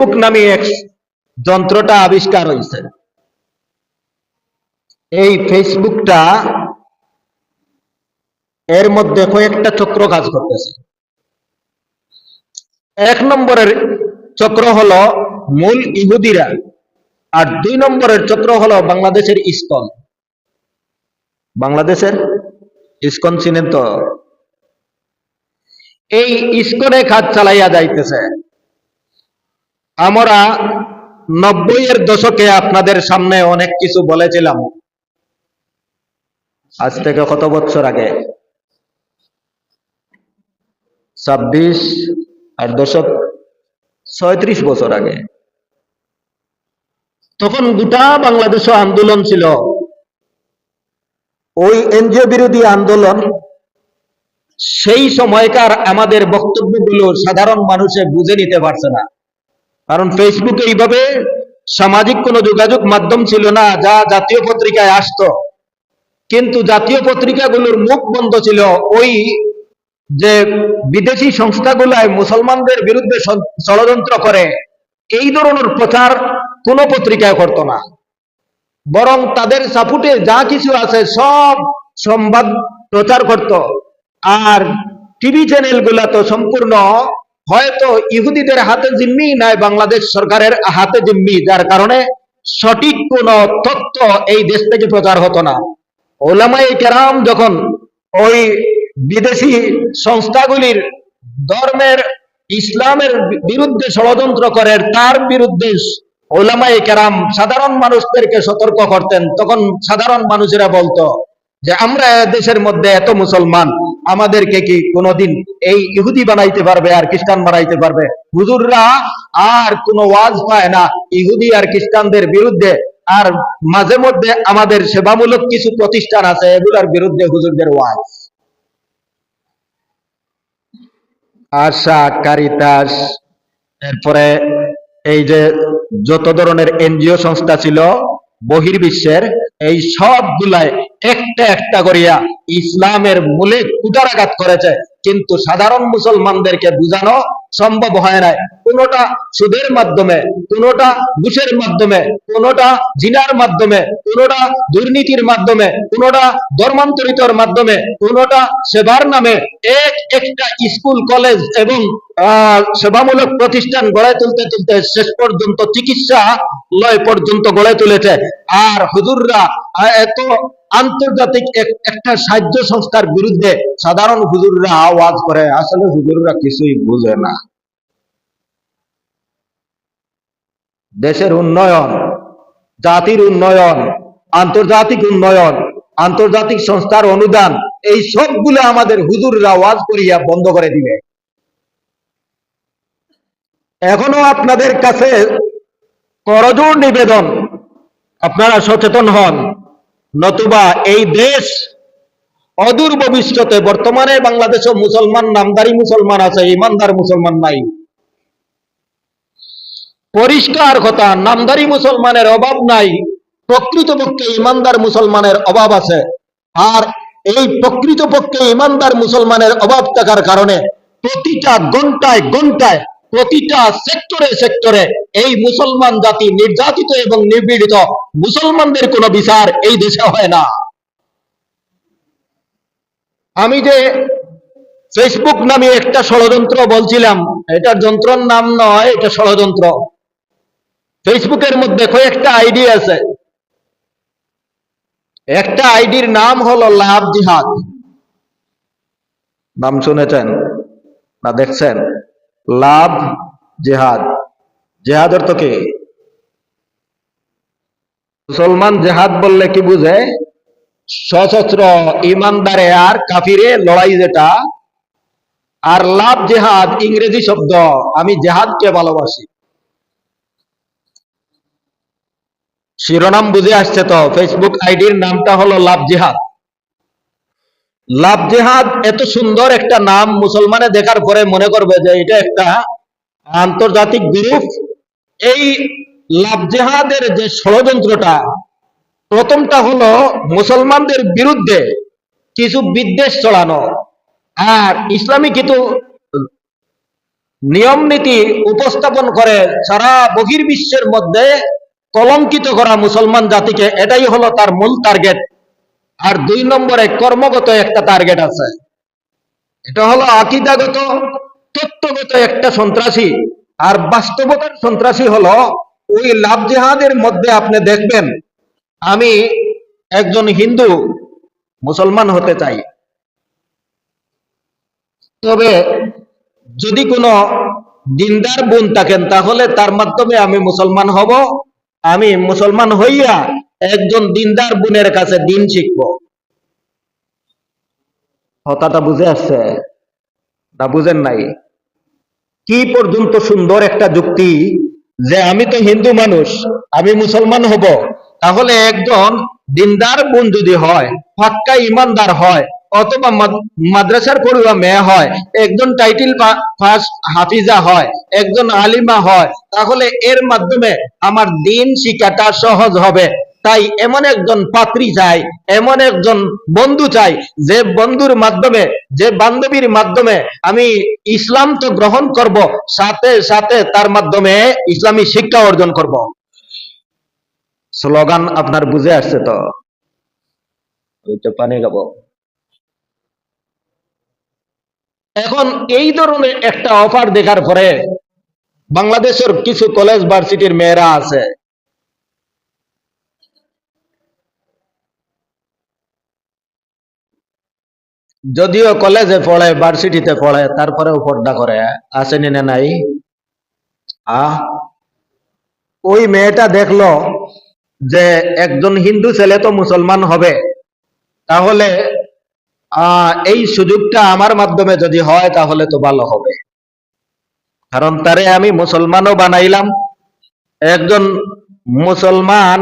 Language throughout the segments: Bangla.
ফেসবুক নামে এক যন্ত্রটা আবিষ্কার হয়েছে। এই ফেসবুকটা এর মধ্যে কয়েকটা চক্র কাজ করতেছে। এক নম্বরের চক্র হলো মূল ইহুদিরা, আর 2 নম্বরের চক্র হলো বাংলাদেশের ইসকন। বাংলাদেশের ইসকন চিনেন তো? এই ইসকনে কাজ চালাইয়া যাইতেছে। আমরা 90-এর দশকে আপনাদের সামনে অনেক কিছু বলেছিলাম। আজ থেকে কত বছর আগে? 26 আর দশক 36 বছর আগে। তখন গোটা বাংলাদেশে আন্দোলন ছিল। ওই এনজিও বিরোধী আন্দোলন, সেই সময়কার আমাদের বক্তব্যগুলো সাধারণ মানুষে বুঝে নিতে পারছে না। কারণ ফেসবুকে এইভাবে সামাজিক কোনো যোগাযোগ মাধ্যম ছিল না যা জাতীয় পত্রিকায় আসতো। কিন্তু জাতীয় পত্রিকাগুলোর মুখ বন্ধ ছিল। ওই যে বিদেশি সংস্থাগুলায় মুসলমানদের বিরুদ্ধে ষড়যন্ত্র করে, এই ধরনের প্রচার কোনো পত্রিকায় করতো না। বরং তাদের সাপোর্টে যা কিছু আছে সব সংবাদ প্রচার করত। আর টিভি চ্যানেলগুলা তো সম্পূর্ণ হয়তো ইহুদিদের হাতে জিম্মি, নাই বাংলাদেশ সরকারের হাতে জিম্মি, যার কারণে সঠিক কোন তথ্য এই দেশ থেকে প্রচার হতো না। ওলামায়ে কেরাম যখন ওই বিদেশি সংস্থাগুলির ধর্মের ইসলামের বিরুদ্ধে ষড়যন্ত্র করে, তার বিরুদ্ধে ওলামায়ে কেরাম সাধারণ মানুষদেরকে সতর্ক করতেন, তখন সাধারণ মানুষেরা বলতো যে আমরা দেশের মধ্যে এত মুসলমান, আমাদেরকে কি কোনোদিন এই ইহুদি বানাইতে পারবে আর খ্রিস্টান বানাইতে পারবে? হুজুররা আর কোনো ওয়াজ পায় না ইহুদি আর খ্রিস্টানদের বিরুদ্ধে। আর মাঝে মধ্যে আমাদের সেবামূলক কিছু প্রতিষ্ঠান আছে, এগুলোর বিরুদ্ধে হুজুরদের ওয়াজ। আশা, কারিতাস, এরপরে এই যে যত ধরনের এনজিও সংস্থা ছিল বহির্বিশ্বের, এই সবগুলায় একটা একটা করিয়া ইসলামের মূলে কুঠারাঘাত করেছে, কিন্তু সাধারণ মুসলমানদেরকে বুঝানো সম্ভব হয় না। কোনোটা সুদের মাধ্যমে, কোনোটা ঘুষের মাধ্যমে, কোনোটা জিনার মাধ্যমে, কোনোটা দুর্নীতির মাধ্যমে, কোনোটা ধর্মান্তরিতর মাধ্যমে, কোনোটা সেবার নামে একটা স্কুল, কলেজ এবং সেবামূলক প্রতিষ্ঠান গড়ে তুলতে তুলতে শেষ পর্যন্ত চিকিৎসালয় পর্যন্ত গড়ে তুলেছে। আর হুজুররা এত আন্তর্জাতিক একটা সাহায্য সংস্থার বিরুদ্ধে সাধারণ হুজুররা আওয়াজ করে। আসলে হুজুররা কিছুই বুঝে না। দেশের উন্নয়ন, জাতির উন্নয়ন, আন্তর্জাতিক উন্নয়ন, আন্তর্জাতিক সংস্থার অনুদান, এই সবগুলো আমাদের হুজুররা ওয়াজ করিয়া বন্ধ করে দিবে। এখনো আপনাদের কাছে করজোড় নিবেদন, আপনারা সচেতন হন, নতুবা এই দেশ অদূর ভবিষ্যতে, বর্তমানে বাংলাদেশে মুসলমান, নামদারি মুসলমান আছে, ইমানদার মুসলমান নাই। পরিষ্কার কথা, নামদারি মুসলমানের অভাব নাই, প্রকৃতপক্ষে ইমানদার মুসলমানের অভাব আছে। আর এই প্রকৃতপক্ষে ইমানদার মুসলমানের অভাব থাকার কারণে প্রতিটা ঘন্টায় ঘন্টায়, প্রতিটা সেক্টরে সেক্টরে এই মুসলমান জাতি নির্যাতিত এবং নিপীড়িত। মুসলমানদের কোনো বিচার এই দেশে হয় না। আমি যে ফেসবুক নামে একটা ষড়যন্ত্র বলছিলাম, এটার যন্ত্রের নাম নয়, এটা ষড়যন্ত্র। ফেসবুকের মধ্যে কয়েকটা আইডি আছে। একটা আইডির নাম হলো লাভ জিহাদ। নাম শুনেছেন না দেখছেন? লাভ জিহাদ। জেহাদ অর্থ কি? মুসলমান জেহাদ বললে কি বুঝে? সশস্ত্র ইমানদারে আর কাফিরে লড়াই যেটা। আর লাভ জেহাদ ইংরেজি শব্দ, আমি জেহাদকে ভালোবাসি। শিরোনাম বুঝে আসছে তো? ফেসবুক আইডির নামটা হলো লাভ জিহাদ। লাভ জিহাদ এত সুন্দর একটা নাম, মুসলমানে দেখার পরে মনে করবে যে এটা একটা আন্তর্জাতিক গ্রুপ। এই লাভ জিহাদের যে ষড়যন্ত্রটা, প্রথমটা হলো মুসলমানদের বিরুদ্ধে কিছু বিদ্বেষ ছড়ানো, আর ইসলামী কিছু নিয়ম নীতি উপস্থাপন করে সারা বহির্বিশ্বের মধ্যে কলঙ্কিত করা মুসলমান জাতিকে, এটাই হলো তার মূল টার্গেট। আর 2 নম্বরে কর্মগত একটা টার্গেট আছে, এটা হলো আকীদাগত তত্ত্বগত একটা সন্ত্রাসী। আর বাস্তবতার সন্ত্রাসী হলো ওই লাভ জিহাদের মধ্যে আপনি দেখবেন, আমি একজন হিন্দু মুসলমান হতে চাই, তবে যদি কোনো দিনদার বোন থাকেন তাহলে তার মাধ্যমে আমি মুসলমান হব, আমি মুসলমান হইয়া একজন দিনদার বোনের কাছে দিন শিখব। কথাটা বুঝে আসছে না বুঝেন নাই? কি পর্যন্ত সুন্দর একটা যুক্তি, যে আমি তো হিন্দু মানুষ, আমি মুসলমান হব, তাহলে একজন দিনদার বোন যদি হয়, পাক্কা ইমানদার হয়, অথবা মাদ্রাসার পড়ুয়া মেয়ে হয়, একজন টাইটেল পাস হাফিজা হয়, একজন আলিমা হয়, তাহলে এর মাধ্যমে আমার দিন শিক্ষাটা সহজ হবে। তাই এমন একজন পাত্রী চাই, এমন একজন বন্ধু চাই, যে বন্ধুর মাধ্যমে, যে বান্ধবীর মাধ্যমে আমি ইসলাম তো গ্রহণ করব, সাথে সাথে তার মাধ্যমে ইসলামী শিক্ষা অর্জন করব। স্লোগান আপনার বুঝে আসছে তো? পানি খাবো। এখন এই ধরনের একটা অফার দেখার পরে বাংলাদেশের কিছু কলেজ ভার্সিটির মেয়েরা আছে, যদিও কলেজে পড়ে, ভার্সিটিতে পড়ে, তারপরেও পর্দা করে, আসেনি না নাই? ওই মেয়েটা দেখলো যে একজন হিন্দু ছেলে তো মুসলমান হবে, তাহলে এই সুযোগটা আমার মাধ্যমে যদি হয় তাহলে তো ভালো হবে, কারণ তারে আমি মুসলমানও বানাইলাম। একজন মুসলমান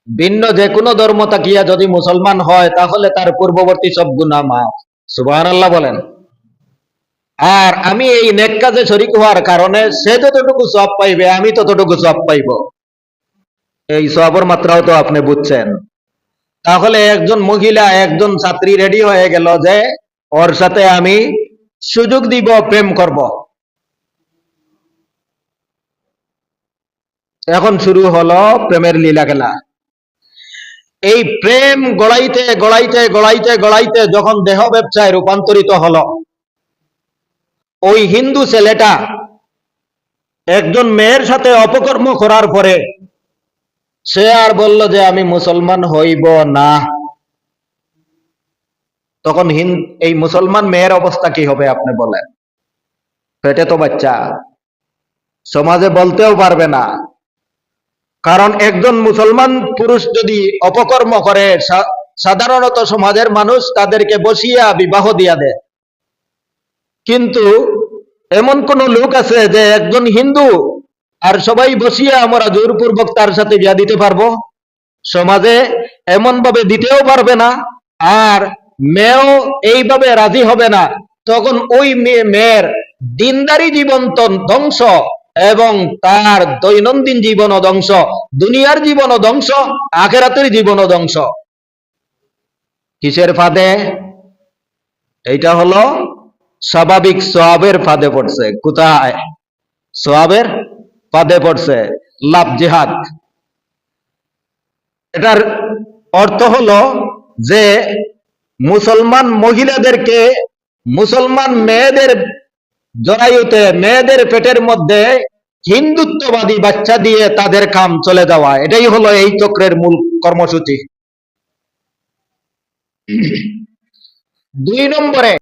ভিন্ন যে কোনো ধর্ম তাকিয়া যদি মুসলমান হয়, তাহলে তার পূর্ববর্তী সব গুনাহ মাফ। সুবহানাল্লাহ বলেন। আর আমি এই নেক কাজে শরীক হওয়ার কারণে সে যতটুকু সওয়াব পাইবে, আমি ততটুকু সওয়াব পাইব। এই সওয়াবের মাত্রাও তো আপনি বুঝছেন। তাহলে একজন মহিলা, একজন ছাত্রী রেডি হয়ে গেল যে ওর সাথে আমি সুযোগ দিব, প্রেম করব। এখন শুরু হলো প্রেমের লীলা খেলা। এই প্রেম গড়াইতে গড়াইতে গড়াইতে গড়াইতে যখন দেহ ব্যবসায় রূপান্তরিত হলো, ওই হিন্দু ছেলেটা একজন মেয়ের সাথে অপকর্ম করার পরে সে আর বলল যে আমি মুসলমান হইব না। তখন এই মুসলমান মেয়ের অবস্থা কি হবে আপনি বলেন? পেটে তো বাচ্চা, সমাজে বলতেও পারবে না। কারণ একজন মুসলমান পুরুষ যদি অপকর্ম করে, সাধারণত সমাজের মানুষ তাদেরকে বসিয়া বিবাহ দিয়া দেয়। কিন্তু এমন কোন লোক আছে যে একজন হিন্দু আর সবাই বসিয়া আমরা জোরপূর্বক তার সাথে বিয়া দিতে পারবো? সমাজে এমন ভাবে দিতেও পারবে না, আর মেয়েও এইভাবে রাজি হবে না। তখন ওই মেয়ের দিনদারি জীবন তো ধ্বংস, এবং তার দৈনন্দিন জীবনও ধ্বংস, দুনিয়ার জীবনও ধ্বংস, আখিরাতের জীবনও ধ্বংস। কিসের ফাঁদে? এইটা হলো স্বাভাবিক সওয়াবের ফাঁদে পড়ছে। কোথায়? সওয়াবের ফাঁদে পড়ছে, লাভ জিহাদ। এটার অর্থ হলো যে মুসলমান মহিলাদেরকে, মুসলমান মেয়েদের জরায়ুতে, মেয়েদের পেটের মধ্যে হিন্দুত্ববাদী বাচ্চা দিয়ে তাদের কাম চলে যাওয়া, এটাই হলো এই চক্রের মূল কর্মসূচি। 2 নম্বরে